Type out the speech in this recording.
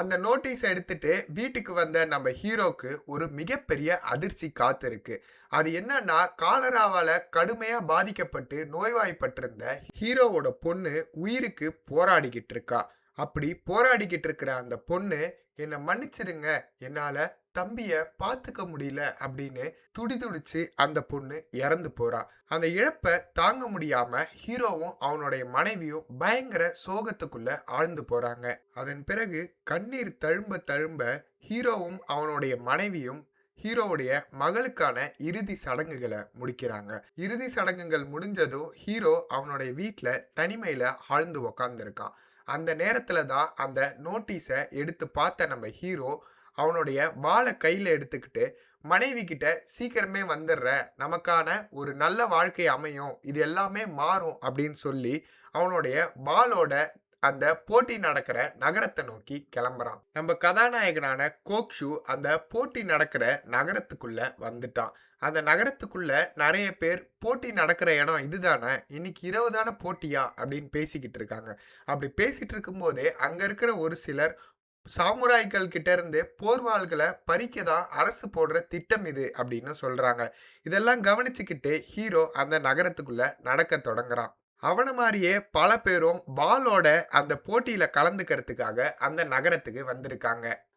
அந்த நோட்டீஸ எடுத்துட்டு வீட்டுக்கு வந்த நம்ம ஹீரோக்கு ஒரு மிகப்பெரிய அதிர்ச்சி காத்திருக்கு. அது என்னன்னா, காலராவால கடுமையா பாதிக்கப்பட்டு நோய்வாய்ப்பட்டிருந்த ஹீரோவோட பொண்ணு உயிருக்கு போராடிக்கிட்டு இருக்கா. அப்படி போராடிக்கிட்டு இருக்கிற அந்த பொண்ணு, "என்ன மன்னிச்சிடுங்க. என்னால தம்பிய பாத்துக்க முடியல" அப்படின்னு துடிதுடிச்சு அந்த பொண்ணு இறந்து போறா. அந்த இழப்ப தாங்க முடியாம ஹீரோவும் அவனுடைய மனைவியும் பயங்கர சோகத்துக்குள்ள ஆழ்ந்து போறாங்க. அதன் பிறகு கண்ணீர் தழும்ப தழும்ப ஹீரோவும் அவனுடைய மனைவியும் ஹீரோவுடைய மகளுக்கான இறுதி சடங்குகள முடிக்கிறாங்க. இறுதி சடங்குகள் முடிஞ்சதும் ஹீரோ அவனுடைய வீட்ல தனிமையில ஆழ்ந்து உக்காந்துருக்கான். அந்த நேரத்துல தான் அந்த நோட்டீஸ எடுத்து பார்த்த நம்ம ஹீரோ அவனுடைய வாள கையில எடுத்துக்கிட்டு மனைவி கிட்ட "சீக்கிரமே வந்துடுறேன். நமக்கான ஒரு நல்ல வாழ்க்கை அமையும். இது எல்லாமே மாறும்" அப்படின்னு சொல்லி அவனுடைய வாளோட அந்த போட்டி நடக்கிற நகரத்த நோக்கி கிளம்புறான். நம்ம கதாநாயகனான கோக்ஷு அந்த போட்டி நடக்கிற நகரத்துக்குள்ள வந்துட்டான். அந்த நகரத்துக்குள்ள நெறைய பேர் "போட்டி நடக்கிற இடம் இதுதானே? இன்னைக்கு இரவு தான போட்டியா?" அப்படின்னு பேசிக்கிட்டு இருக்காங்க. அப்படி பேசிட்டு இருக்கும்போதே அங்க இருக்கிற ஒரு சிலர் சாமுராய்கள் கிட்ட இருந்து போர்வாள்கள பறிக்க தான் அரசு போடுற திட்டம் இது அப்படின்னு சொல்றாங்க. இதெல்லாம் கவனிச்சுக்கிட்டு ஹீரோ அந்த நகரத்துக்குள்ள நடக்கத் தொடங்குறான். அவன மாரியே பல பேரும் வாளோட அந்த போட்டியில கலந்துக்கிறதுக்காக அந்த நகரத்துக்கு வந்திருக்காங்க.